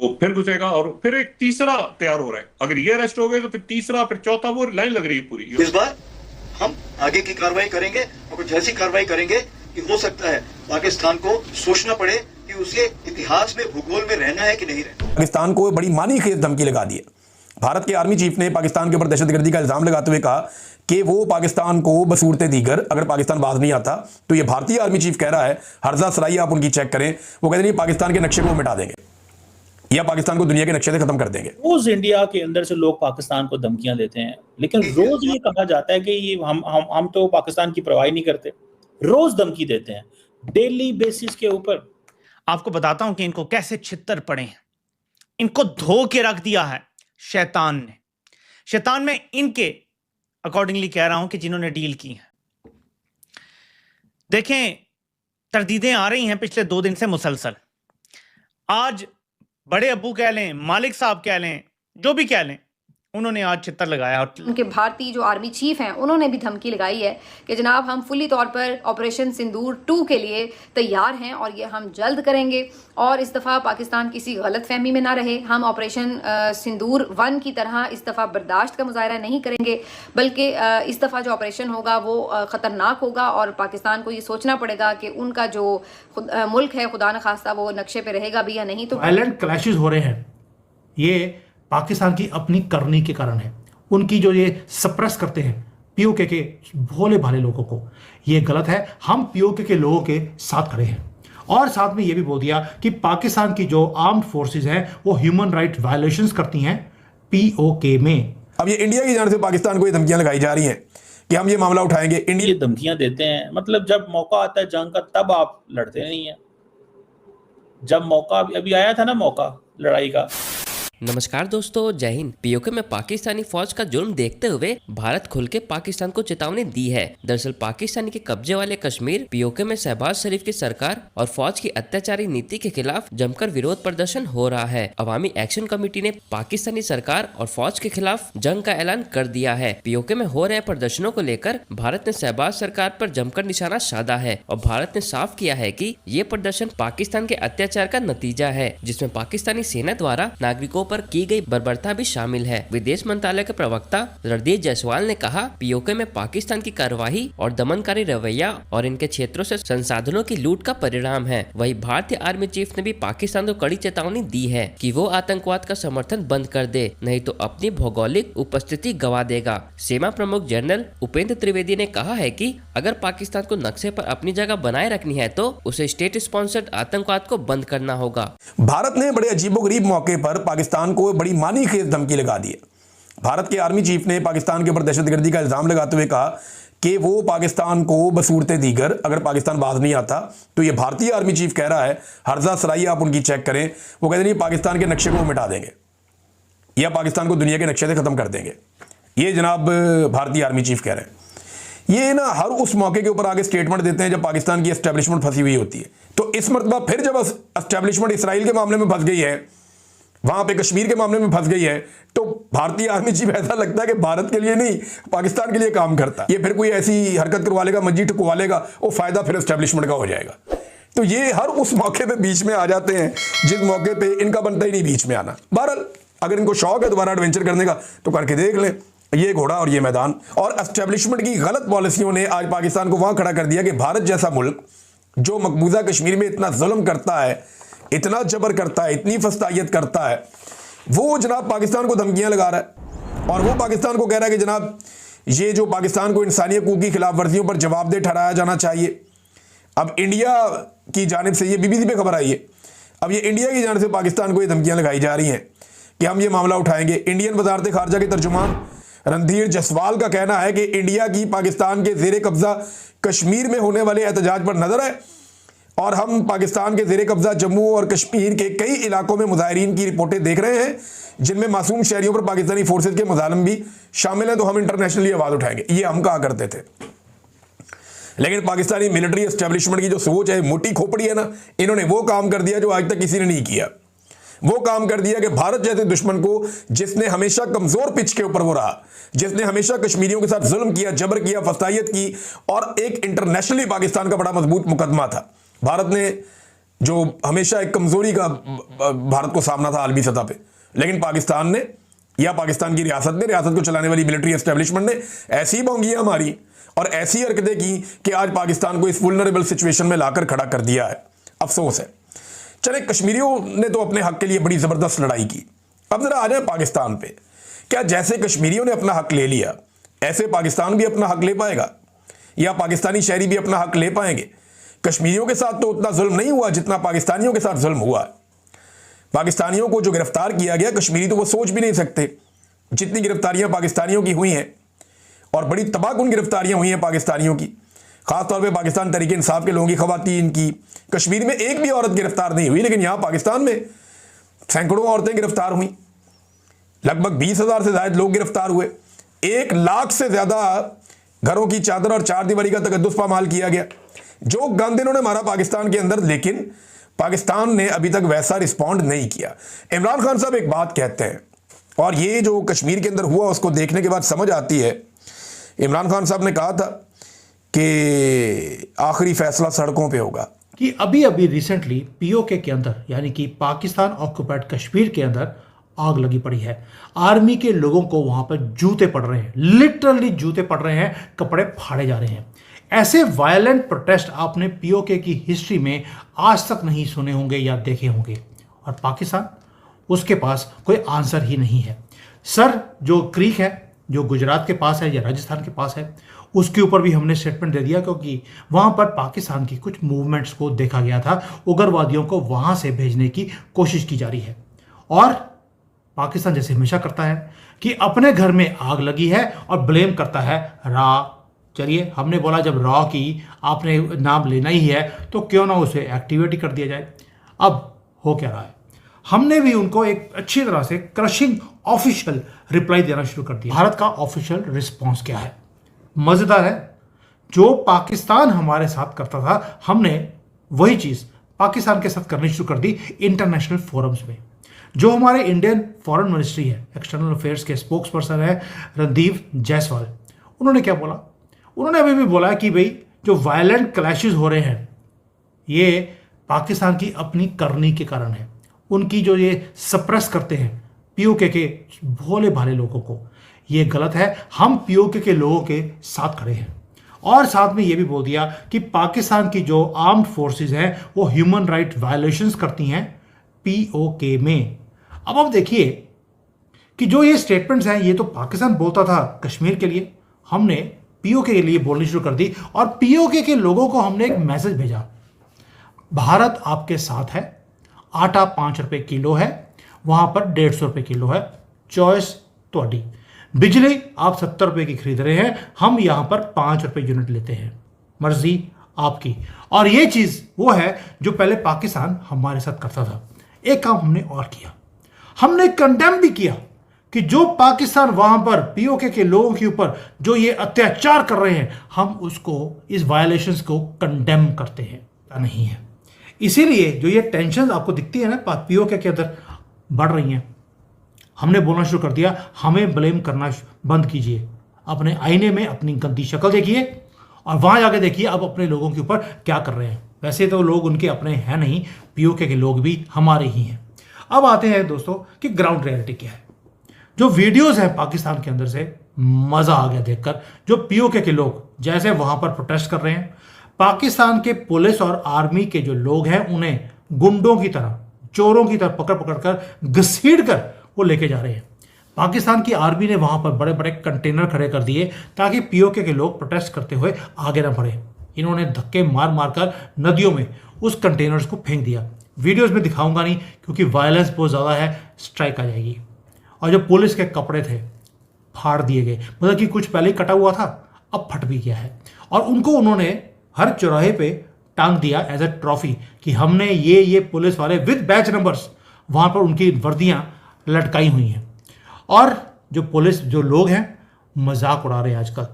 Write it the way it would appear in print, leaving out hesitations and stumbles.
वो फिर घुसेगा और फिर एक तीसरा तैयार हो रहा है। अगर ये अरेस्ट हो गए तो फिर तीसरा, फिर चौथा, वो लाइन लग रही है पूरी। इस बार हम आगे की कार्रवाई करेंगे और कुछ ऐसी कार्रवाई करेंगे कि हो सकता है पाकिस्तान को सोचना पड़े कि उसे इतिहास में, भूगोल में रहना है कि नहीं रहना। पाकिस्तान को बड़ी मानी खेज धमकी लगा दी है। भारत के आर्मी चीफ ने पाकिस्तान के ऊपर दहशतगर्दी का इल्जाम लगाते हुए कहा कि वो पाकिस्तान को बसूरते दीगर अगर पाकिस्तान बाज नहीं आता तो ये भारतीय आर्मी चीफ कह रहा है, हर्जा सराई आप उनकी चेक करें, वो कहते हैं पाकिस्तान के नक्शे को मिटा देंगे या पाकिस्तान को दुनिया के नक्शे से खत्म कर देंगे। रोज इंडिया के अंदर से लोग पाकिस्तान को धमकियां देते हैं, लेकिन रोज ये कहा जाता है कि ये हम तो पाकिस्तान की परवाह नहीं करते। रोज धमकी देते हैं डेली बेसिस के ऊपर। आपको बताता हूं कि इनको कैसे छित्तर पड़े हैं। इनको धो के रख दिया है शैतान ने। शैतान में इनके अकॉर्डिंगली कह रहा हूं कि जिन्होंने डील की है। देखें, तरदीदें आ रही हैं पिछले 2 दिन से मुसलसल। आज बड़े अब्बू कह लें, मालिक साहब कह लें, जो भी कह लें, उन्होंने आज छित्तर लगाया। और उनके भारतीय जो आर्मी चीफ हैं उन्होंने भी धमकी लगाई है कि जनाब हम फुली तौर पर ऑपरेशन सिंदूर 2 के लिए तैयार हैं और ये हम जल्द करेंगे और इस दफ़ा पाकिस्तान किसी गलत फहमी में ना रहे। हम ऑपरेशन सिंदूर 1 की तरह इस दफ़ा बर्दाश्त का मुजाहरा नहीं करेंगे, बल्कि इस दफ़ा जो ऑपरेशन होगा वो ख़तरनाक होगा और पाकिस्तान को ये सोचना पड़ेगा कि उनका जो मुल्क है खुदा न खास्ता वो नक्शे पर रहेगा भी या नहीं। तो वायलेंट क्लैशेस हो रहे हैं, ये पाकिस्तान की अपनी करनी के कारण है। उनकी जो ये सप्रेस करते हैं पीओके के भोले भाले लोगों को, ये गलत है। हम पीओके के लोगों के साथ खड़े हैं और साथ में ये भी बोल दिया कि पाकिस्तान की जो आर्म्ड फोर्सेस हैं वो ह्यूमन राइट वायलेशंस करती हैं पीओके में। अब ये इंडिया की जान से पाकिस्तान को ये धमकियां लगाई जा रही हैं कि हम ये मामला उठाएंगे। इंडिया ये धमकियां देते हैं, मतलब जब मौका आता है जंग का तब आप लड़ते नहीं है। जब मौका अभी आया था ना, मौका लड़ाई का। नमस्कार दोस्तों, जय हिंद। पीओके में पाकिस्तानी फौज का जुर्म देखते हुए भारत खुल के पाकिस्तान को चेतावनी दी है। दरअसल पाकिस्तानी के कब्जे वाले कश्मीर पीओके में शहबाज शरीफ की सरकार और फौज की अत्याचारी नीति के खिलाफ जमकर विरोध प्रदर्शन हो रहा है। अवामी एक्शन कमेटी ने पाकिस्तानी सरकार और फौज के खिलाफ जंग का ऐलान कर दिया है। पीओके में हो रहे प्रदर्शनों को लेकर भारत ने शहबाज सरकार पर जमकर निशाना साधा है और भारत ने साफ किया है कि ये प्रदर्शन पाकिस्तान के अत्याचार का नतीजा है, जिसमें पाकिस्तानी सेना द्वारा नागरिकों पर की गई बर्बरता भी शामिल है। विदेश मंत्रालय के प्रवक्ता रणदीप जायसवाल ने कहा, पीओके में पाकिस्तान की कार्यवाही और दमनकारी रवैया और इनके क्षेत्रों से संसाधनों की लूट का परिणाम है। वहीं भारतीय आर्मी चीफ ने भी पाकिस्तान को कड़ी चेतावनी दी है कि वो आतंकवाद का समर्थन बंद कर दे, नहीं तो अपनी भौगोलिक उपस्थिति गवा देगा। सेना प्रमुख जनरल उपेंद्र त्रिवेदी ने कहा है कि अगर पाकिस्तान को नक्शे पर अपनी जगह बनाए रखनी है तो उसे स्टेट स्पॉन्सर्ड आतंकवाद को बंद करना होगा। भारत ने बड़े अजीबोगरीब मौके पर पाकिस्तान को बड़ी मानी खेज धमकी लगा दी है। भारत के आर्मी चीफ ने पाकिस्तान के ऊपर दहशतगर्दी का इल्जाम लगाते हुए कहा कि वो पाकिस्तान को बसूरते दीगर अगर पाकिस्तान बाज नहीं आता तो ये भारतीय आर्मी चीफ कह रहा है, हर्जा सराई आप उनकी चेक करें, वो कहते हैं पाकिस्तान के नक्शे को मिटा देंगे या पाकिस्तान को दुनिया के नक्शे से खत्म कर देंगे। ये जनाब भारतीय आर्मी चीफ कह रहे हैं। ये ना हर उस मौके के ऊपर आगे स्टेटमेंट देते हैं जब पाकिस्तान की एस्टेब्लिशमेंट फंसी हुई होती है। तो इस मरतबा फिर जब एस्टेब्लिशमेंट इसराइल के मामले में फंस गई है, वहां पे कश्मीर के मामले में फंस गई है, तो भारतीय आर्मी चीफ ऐसा लगता है कि भारत के लिए नहीं पाकिस्तान के लिए काम करता है। ये फिर कोई ऐसी हरकत करवा लेगा, मंजी ठुकवा लेगा, वो फायदा फिर एस्टेब्लिशमेंट का हो जाएगा। तो ये हर उस मौके पे बीच में आ जाते हैं जिस मौके पे इनका बनता ही नहीं बीच में आना। बहरहाल अगर इनको शौक है दोबारा एडवेंचर करने का तो करके देख लें, ये घोड़ा और ये मैदान। और एस्टेब्लिशमेंट की गलत पॉलिसियों ने आज पाकिस्तान को वहां खड़ा कर दिया कि भारत जैसा मुल्क जो मकबूजा कश्मीर में इतना जुल्म करता है, इतना जबर करता है, इतनी फस्तायत करता है, वो जनाब पाकिस्तान को धमकियां लगा रहा है और वो पाकिस्तान को कह रहा है कि जनाब ये जो पाकिस्तान को इंसानी हकूक़ की खिलाफ वर्जियों पर जवाबदेह ठहराया जाना चाहिए। अब इंडिया की जानिब से ये बीबीसी पे खबर आई है, अब ये इंडिया की जानिब से पाकिस्तान को ये धमकियां लगाई जा रही हैं कि हम ये मामला उठाएंगे। इंडियन वजारत खारजा के तर्जुमान रणधीर जायसवाल का कहना है कि इंडिया की पाकिस्तान के जेर कब्जा कश्मीर में होने वाले एहतजाज पर नजर है और हम पाकिस्तान के जेर कब्जा जम्मू और कश्मीर के कई इलाकों में मुजाहिरीन की रिपोर्टें देख रहे हैं जिनमें मासूम शहरियों पर पाकिस्तानी फोर्सेज के मुजालिम भी शामिल हैं, तो हम इंटरनेशनली आवाज उठाएंगे, ये हम कहा करते थे। लेकिन पाकिस्तानी मिलिट्री एस्टेब्लिशमेंट की जो सोच है, मोटी खोपड़ी है ना, इन्होंने वो काम कर दिया जो आज तक किसी ने नहीं किया। वो काम कर दिया कि भारत जैसे दुश्मन को, जिसने हमेशा कमजोर पिच के ऊपर वो रहा, जिसने हमेशा कश्मीरियों के साथ जुल्म किया, जबर किया, फसायत की और एक इंटरनेशनली पाकिस्तान का बड़ा मजबूत मुकदमा था, भारत ने जो हमेशा एक कमजोरी का भारत को सामना था आलमी सतह पे, लेकिन पाकिस्तान ने या पाकिस्तान की रियासत को चलाने वाली मिलिट्री एस्टेब्लिशमेंट ने ऐसी बोंगियां मारी और ऐसी हरकतें की कि आज पाकिस्तान को इस वुल्नरेबल सिचुएशन में लाकर खड़ा कर दिया है। अफसोस है। चले, कश्मीरियों ने तो अपने हक के लिए बड़ी जबरदस्त लड़ाई की। अब जरा आ जाए पाकिस्तान पे। क्या जैसे कश्मीरियों ने अपना हक ले लिया ऐसे पाकिस्तान भी अपना हक ले पाएगा, या पाकिस्तानी शहरी भी अपना हक ले पाएंगे? कश्मीरियों के साथ तो उतना जुल्म नहीं हुआ जितना पाकिस्तानियों के साथ जुल्म हुआ है। पाकिस्तानियों को जो गिरफ्तार किया गया, कश्मीरी तो वो सोच भी नहीं सकते जितनी गिरफ्तारियां पाकिस्तानियों की हुई हैं, और बड़ी तबाहकुन गिरफ्तारियां हुई हैं पाकिस्तानियों की। खासतौर पे पाकिस्तान तहरीक इंसाफ के लोगों की, खवातीन की। कश्मीर में एक भी औरत गिरफ्तार नहीं हुई, लेकिन यहां पाकिस्तान में सैकड़ों औरतें गिरफ्तार हुई। लगभग 20,000 से ज्यादा लोग गिरफ्तार हुए। 1 लाख से ज्यादा घरों की चादर और चारदीवारी का तकद्दुस पामाल किया गया। जो गंद इन्होंने मारा पाकिस्तान के अंदर, लेकिन पाकिस्तान ने अभी तक वैसा रिस्पॉन्ड नहीं किया। इमरान खान साहब एक बात कहते हैं, और ये जो कश्मीर के अंदर हुआ उसको देखने के बाद समझ आती है। इमरान खान साहब ने कहा था कि आखिरी फैसला सड़कों पे होगा। कि अभी रिसेंटली पीओके के अंदर, यानी कि पाकिस्तान ऑक्युपाइड कश्मीर के अंदर आग लगी पड़ी है। आर्मी के लोगों को वहां पर जूते पड़ रहे हैं, लिटरली जूते पड़ रहे हैं, कपड़े फाड़े जा रहे हैं। ऐसे वायलेंट प्रोटेस्ट आपने पीओके की हिस्ट्री में आज तक नहीं सुने होंगे या देखे होंगे, और पाकिस्तान, उसके पास कोई आंसर ही नहीं है। सर जो क्रीक है, जो गुजरात के पास है या राजस्थान के पास है, उसके ऊपर भी हमने स्टेटमेंट दे दिया, क्योंकि वहां पर पाकिस्तान की कुछ मूवमेंट्स को देखा गया था। उग्रवादियों को वहां से भेजने की कोशिश की जा रही है, और पाकिस्तान जैसे हमेशा करता है कि अपने घर में आग लगी है और ब्लेम करता है रॉ। चलिए, हमने बोला जब रॉ की आपने नाम लेना ही है तो क्यों ना उसे एक्टिवेट कर दिया जाए। अब हो क्या रहा है, हमने भी उनको एक अच्छी तरह से क्रशिंग ऑफिशियल रिप्लाई देना शुरू कर दिया। भारत का ऑफिशियल रिस्पॉन्स क्या है? मजेदार है। जो पाकिस्तान हमारे साथ करता था, हमने वही चीज पाकिस्तान के साथ करनी शुरू कर दी इंटरनेशनल फोरम्स में। जो हमारे इंडियन फॉरेन मिनिस्ट्री है, एक्सटर्नल अफेयर्स के स्पोक्स पर्सन है रणदीप जायसवाल, उन्होंने क्या बोला? उन्होंने अभी भी बोला कि भाई जो वायलेंट क्लैशेस हो रहे हैं ये पाकिस्तान की अपनी करनी के कारण है। उनकी जो ये सप्रेस करते हैं पीओके के भोले भाले लोगों को, ये गलत है। हम पीओके के लोगों के साथ खड़े हैं। और साथ में ये भी बोल दिया कि पाकिस्तान की जो आर्म्ड फोर्सेस हैं वो ह्यूमन राइट वायलेशंस करती हैं पीओके में। अब देखिए कि जो ये स्टेटमेंट्स हैं ये तो पाकिस्तान बोलता था कश्मीर के लिए, हमने पीओके के लिए बोलनी शुरू कर दी, और पीओके के लोगों को हमने एक मैसेज भेजा, भारत आपके साथ है। आटा 5 रुपए किलो है, वहां पर 150 रुपए किलो है, चॉइस ਤੁਹਾਡੀ। बिजली आप 70 रुपए की खरीद रहे हैं, हम यहां पर 5 रुपए यूनिट लेते हैं, मर्जी आपकी। और ये चीज वो है जो पहले पाकिस्तान हमारे साथ करता था। एक काम हमने और किया, हमने कंडेम भी किया कि जो पाकिस्तान वहां पर पीओके के लोगों के ऊपर जो ये अत्याचार कर रहे हैं, हम उसको, इस वायलेशंस को कंडेम करते हैं नहीं है। इसीलिए जो ये टेंशन आपको दिखती है ना पीओके के अंदर बढ़ रही हैं, हमने बोलना शुरू कर दिया, हमें ब्लेम करना बंद कीजिए। अपने आईने में अपनी गंदी शक्ल देखिए और वहां जाके देखिए अब अपने लोगों के ऊपर क्या कर रहे हैं। वैसे तो लोग उनके अपने हैं नहीं, पीओके के लोग भी हमारे ही हैं। अब आते हैं दोस्तों कि ग्राउंड रियलिटी क्या है। जो वीडियोस हैं पाकिस्तान के अंदर से मजा आ गया देखकर। जो पीओके के लोग जैसे वहां पर प्रोटेस्ट कर रहे हैं, पाकिस्तान के पुलिस और आर्मी के जो लोग हैं उन्हें गुंडों की तरह, चोरों की तरह पकड़ पकड़ कर घसीट कर वो लेके जा रहे हैं। पाकिस्तान की आर्मी ने वहां पर बड़े बड़े कंटेनर खड़े कर दिए ताकि पीओके के लोग प्रोटेस्ट करते हुए आगे ना बढ़े। इन्होंने धक्के मार मार कर नदियों में उस कंटेनर्स को फेंक दिया। वीडियोस में दिखाऊंगा नहीं क्योंकि वायलेंस बहुत ज़्यादा है, स्ट्राइक आ जाएगी। और जो पुलिस के कपड़े थे फाड़ दिए गए, मतलब कि कुछ पहले ही कटा हुआ था अब फट भी गया है। और उनको उन्होंने हर चौराहे पे टांग दिया एज ए ट्रॉफी कि हमने ये पुलिस वाले विद बैच नंबर्स वहां पर उनकी वर्दियां लटकाई हुई हैं। और जो पुलिस जो लोग हैं मजाक उड़ा रहे हैं आजकल।